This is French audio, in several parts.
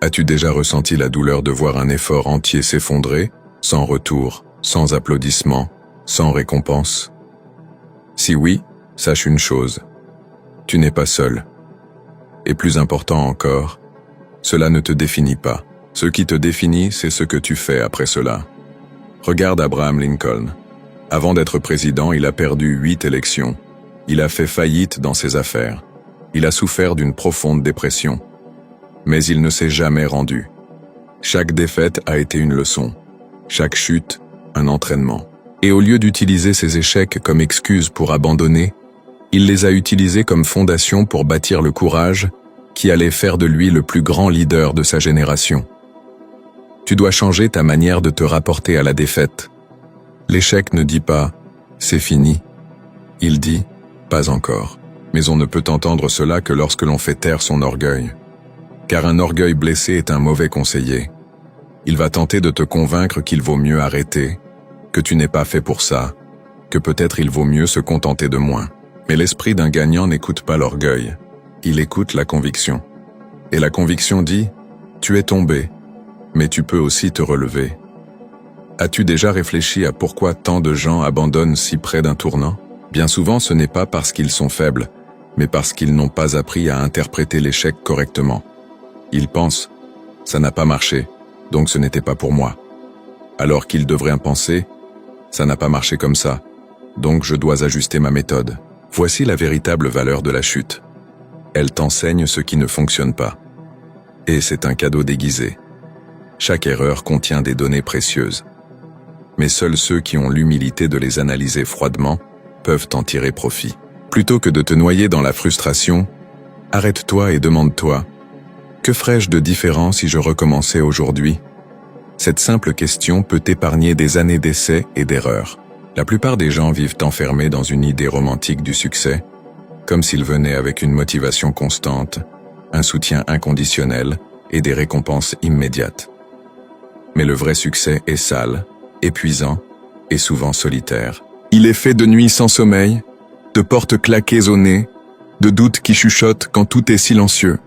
As-tu déjà ressenti la douleur de voir un effort entier s'effondrer, sans retour, sans applaudissement, sans récompense? Si oui, sache une chose. Tu n'es pas seul. Et plus important encore, cela ne te définit pas. Ce qui te définit, c'est ce que tu fais après cela. Regarde Abraham Lincoln. Avant d'être président, il a perdu 8 élections. Il a fait faillite dans ses affaires. Il a souffert d'une profonde dépression. Mais il ne s'est jamais rendu. Chaque défaite a été une leçon. Chaque chute, un entraînement. Et au lieu d'utiliser ses échecs comme excuse pour abandonner, il les a utilisés comme fondation pour bâtir le courage qui allait faire de lui le plus grand leader de sa génération. Tu dois changer ta manière de te rapporter à la défaite. L'échec ne dit pas « c'est fini ». Il dit « pas encore ». Mais on ne peut entendre cela que lorsque l'on fait taire son orgueil. Car un orgueil blessé est un mauvais conseiller. Il va tenter de te convaincre qu'il vaut mieux arrêter, que tu n'es pas fait pour ça, que peut-être il vaut mieux se contenter de moins. Mais l'esprit d'un gagnant n'écoute pas l'orgueil. Il écoute la conviction. Et la conviction dit « tu es tombé, mais tu peux aussi te relever ». As-tu déjà réfléchi à pourquoi tant de gens abandonnent si près d'un tournant? Bien souvent, ce n'est pas parce qu'ils sont faibles, mais parce qu'ils n'ont pas appris à interpréter l'échec correctement. Ils pensent « ça n'a pas marché, donc ce n'était pas pour moi ». Alors qu'ils devraient penser « ça n'a pas marché comme ça, donc je dois ajuster ma méthode ». Voici la véritable valeur de la chute. Elle t'enseigne ce qui ne fonctionne pas. Et c'est un cadeau déguisé. Chaque erreur contient des données précieuses. Mais seuls ceux qui ont l'humilité de les analyser froidement peuvent en tirer profit. Plutôt que de te noyer dans la frustration, arrête-toi et demande-toi « Que ferais-je de différent si je recommençais aujourd'hui ?» Cette simple question peut t'épargner des années d'essais et d'erreurs. La plupart des gens vivent enfermés dans une idée romantique du succès, comme s'ils venaient avec une motivation constante, un soutien inconditionnel et des récompenses immédiates. Mais le vrai succès est sale, épuisant et souvent solitaire. Il est fait de nuits sans sommeil, de portes claquées au nez, de doutes qui chuchotent quand tout est silencieux.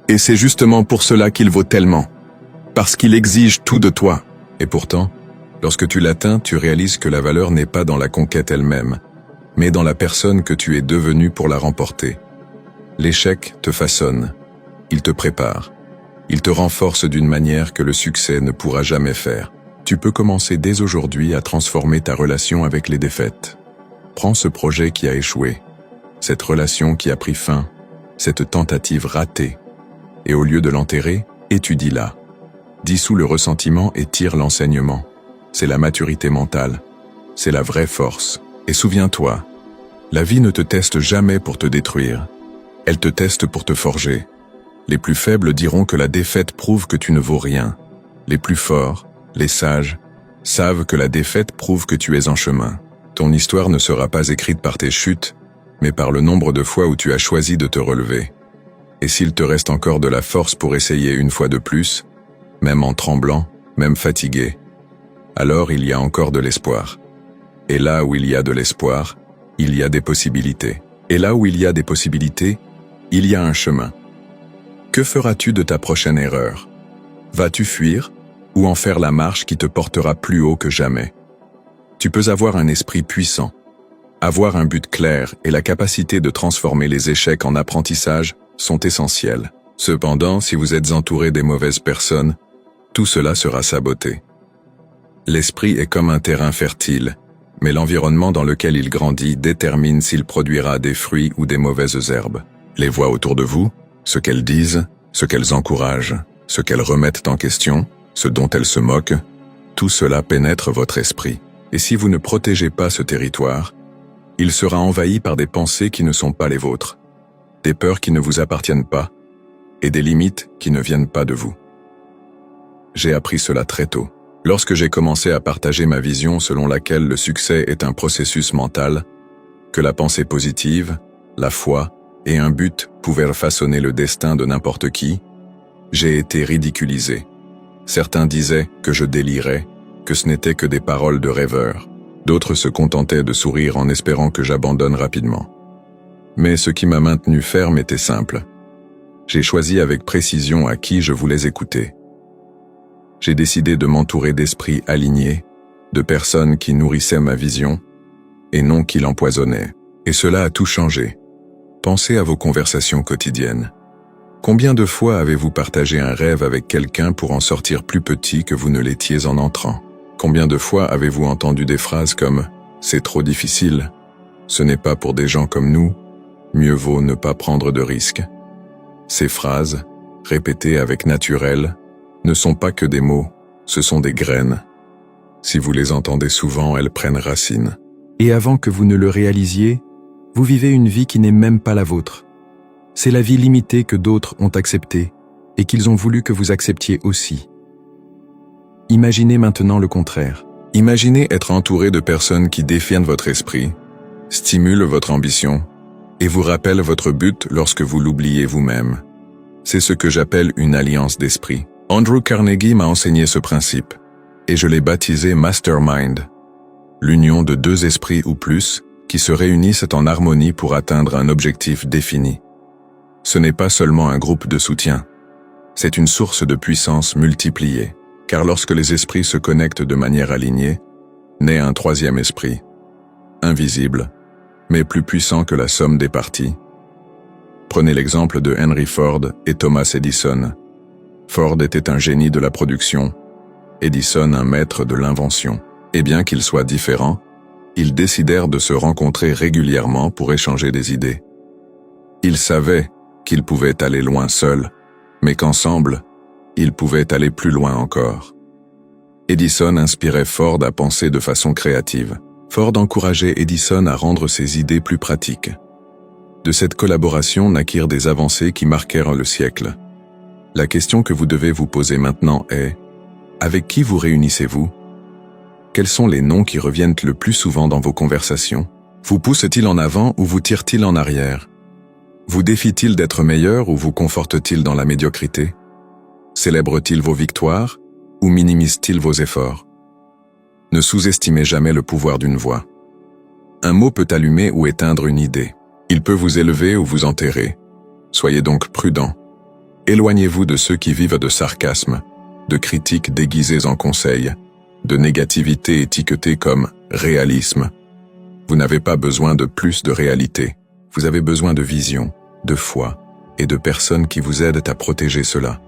Et c'est justement pour cela qu'il vaut tellement, parce qu'il exige tout de toi. Et pourtant, lorsque tu l'atteins, tu réalises que la valeur n'est pas dans la conquête elle-même, mais dans la personne que tu es devenue pour la remporter. L'échec te façonne, il te prépare, il te renforce d'une manière que le succès ne pourra jamais faire. Tu peux commencer dès aujourd'hui à transformer ta relation avec les défaites. Prends ce projet qui a échoué, cette relation qui a pris fin, cette tentative ratée, et au lieu de l'enterrer, étudie-la. Dissous le ressentiment et tire l'enseignement. C'est la maturité mentale, c'est la vraie force. Et souviens-toi, la vie ne te teste jamais pour te détruire, elle te teste pour te forger. Les plus faibles diront que la défaite prouve que tu ne vaux rien. Les plus forts, les sages, savent que la défaite prouve que tu es en chemin. Ton histoire ne sera pas écrite par tes chutes, mais par le nombre de fois où tu as choisi de te relever. Et s'il te reste encore de la force pour essayer une fois de plus, même en tremblant, même fatigué, alors il y a encore de l'espoir. Et là où il y a de l'espoir, il y a des possibilités. Et là où il y a des possibilités, il y a un chemin. Que feras-tu de ta prochaine erreur? Vas-tu fuir ou en faire la marche qui te portera plus haut que jamais? Tu peux avoir un esprit puissant, avoir un but clair et la capacité de transformer les échecs en apprentissage sont essentiels. Cependant, si vous êtes entouré des mauvaises personnes, tout cela sera saboté. L'esprit est comme un terrain fertile, mais l'environnement dans lequel il grandit détermine s'il produira des fruits ou des mauvaises herbes. Les voix autour de vous, ce qu'elles disent, ce qu'elles encouragent, ce qu'elles remettent en question, ce dont elles se moquent, tout cela pénètre votre esprit. Et si vous ne protégez pas ce territoire, il sera envahi par des pensées qui ne sont pas les vôtres, des peurs qui ne vous appartiennent pas, et des limites qui ne viennent pas de vous. J'ai appris cela très tôt. Lorsque j'ai commencé à partager ma vision selon laquelle le succès est un processus mental, que la pensée positive, la foi et un but pouvaient façonner le destin de n'importe qui, j'ai été ridiculisé. Certains disaient que je délirais, que ce n'était que des paroles de rêveur. D'autres se contentaient de sourire en espérant que j'abandonne rapidement. Mais ce qui m'a maintenu ferme était simple. J'ai choisi avec précision à qui je voulais écouter. J'ai décidé de m'entourer d'esprits alignés, de personnes qui nourrissaient ma vision, et non qui l'empoisonnaient. Et cela a tout changé. Pensez à vos conversations quotidiennes. Combien de fois avez-vous partagé un rêve avec quelqu'un pour en sortir plus petit que vous ne l'étiez en entrant? Combien de fois avez-vous entendu des phrases comme « c'est trop difficile »,« ce n'est pas pour des gens comme nous »,« mieux vaut ne pas prendre de risques ». Ces phrases, répétées avec naturel, ne sont pas que des mots, ce sont des graines. Si vous les entendez souvent, elles prennent racine. Et avant que vous ne le réalisiez, vous vivez une vie qui n'est même pas la vôtre. C'est la vie limitée que d'autres ont acceptée et qu'ils ont voulu que vous acceptiez aussi. Imaginez maintenant le contraire. Imaginez être entouré de personnes qui défiennent votre esprit, stimulent votre ambition et vous rappellent votre but lorsque vous l'oubliez vous-même. C'est ce que j'appelle une alliance d'esprit. Andrew Carnegie m'a enseigné ce principe et je l'ai baptisé Mastermind, l'union de deux esprits ou plus qui se réunissent en harmonie pour atteindre un objectif défini. Ce n'est pas seulement un groupe de soutien, c'est une source de puissance multipliée, car lorsque les esprits se connectent de manière alignée, naît un troisième esprit, invisible, mais plus puissant que la somme des parties. Prenez l'exemple de Henry Ford et Thomas Edison. Ford était un génie de la production, Edison un maître de l'invention. Et bien qu'ils soient différents, ils décidèrent de se rencontrer régulièrement pour échanger des idées. Ils savaient qu'ils pouvaient aller loin seuls, mais qu'ensemble, ils pouvaient aller plus loin encore. Edison inspirait Ford à penser de façon créative. Ford encourageait Edison à rendre ses idées plus pratiques. De cette collaboration naquirent des avancées qui marquèrent le siècle. La question que vous devez vous poser maintenant est: avec qui vous réunissez-vous? Quels sont les noms qui reviennent le plus souvent dans vos conversations? Vous pousse-t-il en avant ou vous tire-t-il en arrière? Vous défie-t-il d'être meilleur ou vous conforte-t-il dans la médiocrité? Célèbre-t-il vos victoires ou minimise-t-il vos efforts? Ne sous-estimez jamais le pouvoir d'une voix. Un mot peut allumer ou éteindre une idée. Il peut vous élever ou vous enterrer. Soyez donc prudent. Éloignez-vous de ceux qui vivent de sarcasme, de critiques déguisées en conseils, de négativité étiquetée comme réalisme. Vous n'avez pas besoin de plus de réalité. Vous avez besoin de vision, de foi et de personnes qui vous aident à protéger cela.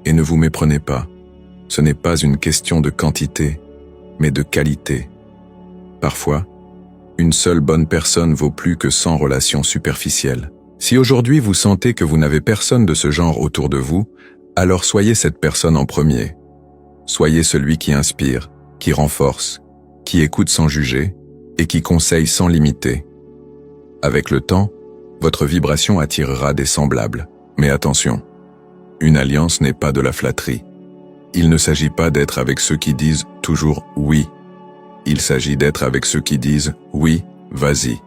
Et ne vous méprenez pas. Ce n'est pas une question de quantité, mais de qualité. Parfois, une seule bonne personne vaut plus que 100 relations superficielles. Si aujourd'hui vous sentez que vous n'avez personne de ce genre autour de vous, alors soyez cette personne en premier. Soyez celui qui inspire, qui renforce, qui écoute sans juger et qui conseille sans limiter. Avec le temps, votre vibration attirera des semblables. Mais attention, une alliance n'est pas de la flatterie. Il ne s'agit pas d'être avec ceux qui disent toujours « oui ». Il s'agit d'être avec ceux qui disent « oui, vas-y ».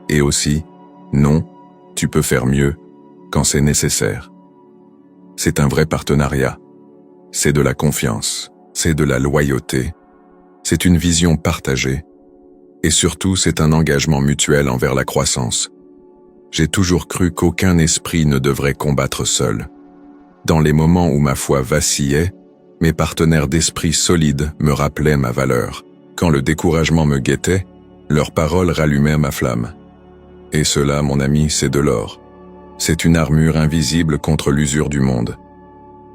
Et aussi « non, tu peux faire mieux » quand c'est nécessaire. C'est un vrai partenariat. C'est de la confiance, c'est de la loyauté, c'est une vision partagée. Et surtout, c'est un engagement mutuel envers la croissance. J'ai toujours cru qu'aucun esprit ne devrait combattre seul. Dans les moments où ma foi vacillait, mes partenaires d'esprit solides me rappelaient ma valeur. Quand le découragement me guettait, leurs paroles rallumaient ma flamme. Et cela, mon ami, c'est de l'or. C'est une armure invisible contre l'usure du monde.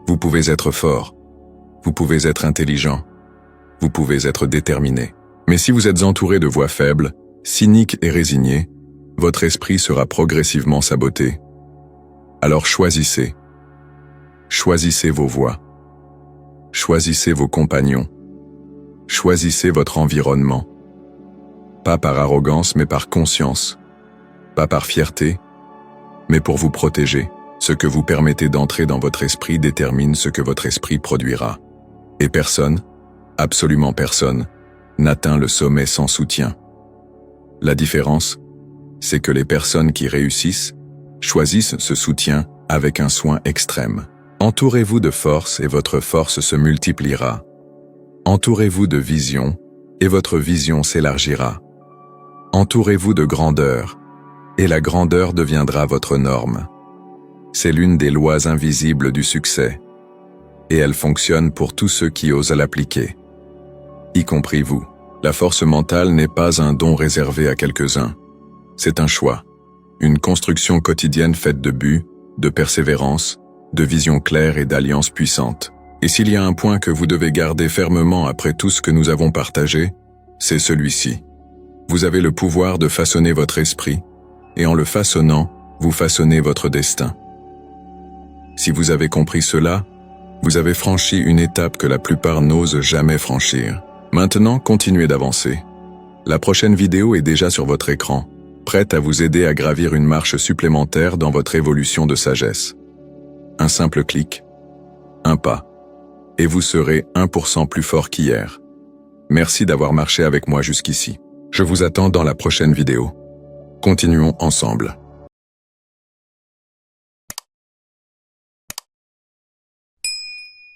Vous pouvez être fort, vous pouvez être intelligent, vous pouvez être déterminé. Mais si vous êtes entouré de voix faibles, cyniques et résignées, votre esprit sera progressivement saboté. Alors choisissez. Choisissez vos voies. Choisissez vos compagnons. Choisissez votre environnement. Pas par arrogance, mais par conscience. Pas par fierté, mais pour vous protéger. Ce que vous permettez d'entrer dans votre esprit détermine ce que votre esprit produira. Et personne, absolument personne, n'atteint le sommet sans soutien. La différence, c'est que les personnes qui réussissent choisissent ce soutien avec un soin extrême. Entourez-vous de force et votre force se multipliera. Entourez-vous de vision et votre vision s'élargira. Entourez-vous de grandeur et la grandeur deviendra votre norme. C'est l'une des lois invisibles du succès, et elle fonctionne pour tous ceux qui osent l'appliquer, y compris vous. La force mentale n'est pas un don réservé à quelques-uns, c'est un choix, une construction quotidienne faite de buts, de persévérance, de vision claire et d'alliances puissantes. Et s'il y a un point que vous devez garder fermement après tout ce que nous avons partagé, c'est celui-ci. Vous avez le pouvoir de façonner votre esprit, et en le façonnant, vous façonnez votre destin. Si vous avez compris cela, vous avez franchi une étape que la plupart n'osent jamais franchir. Maintenant, continuez d'avancer. La prochaine vidéo est déjà sur votre écran, prête à vous aider à gravir une marche supplémentaire dans votre évolution de sagesse. Un simple clic, un pas, et vous serez 1% plus fort qu'hier. Merci d'avoir marché avec moi jusqu'ici. Je vous attends dans la prochaine vidéo. Continuons ensemble.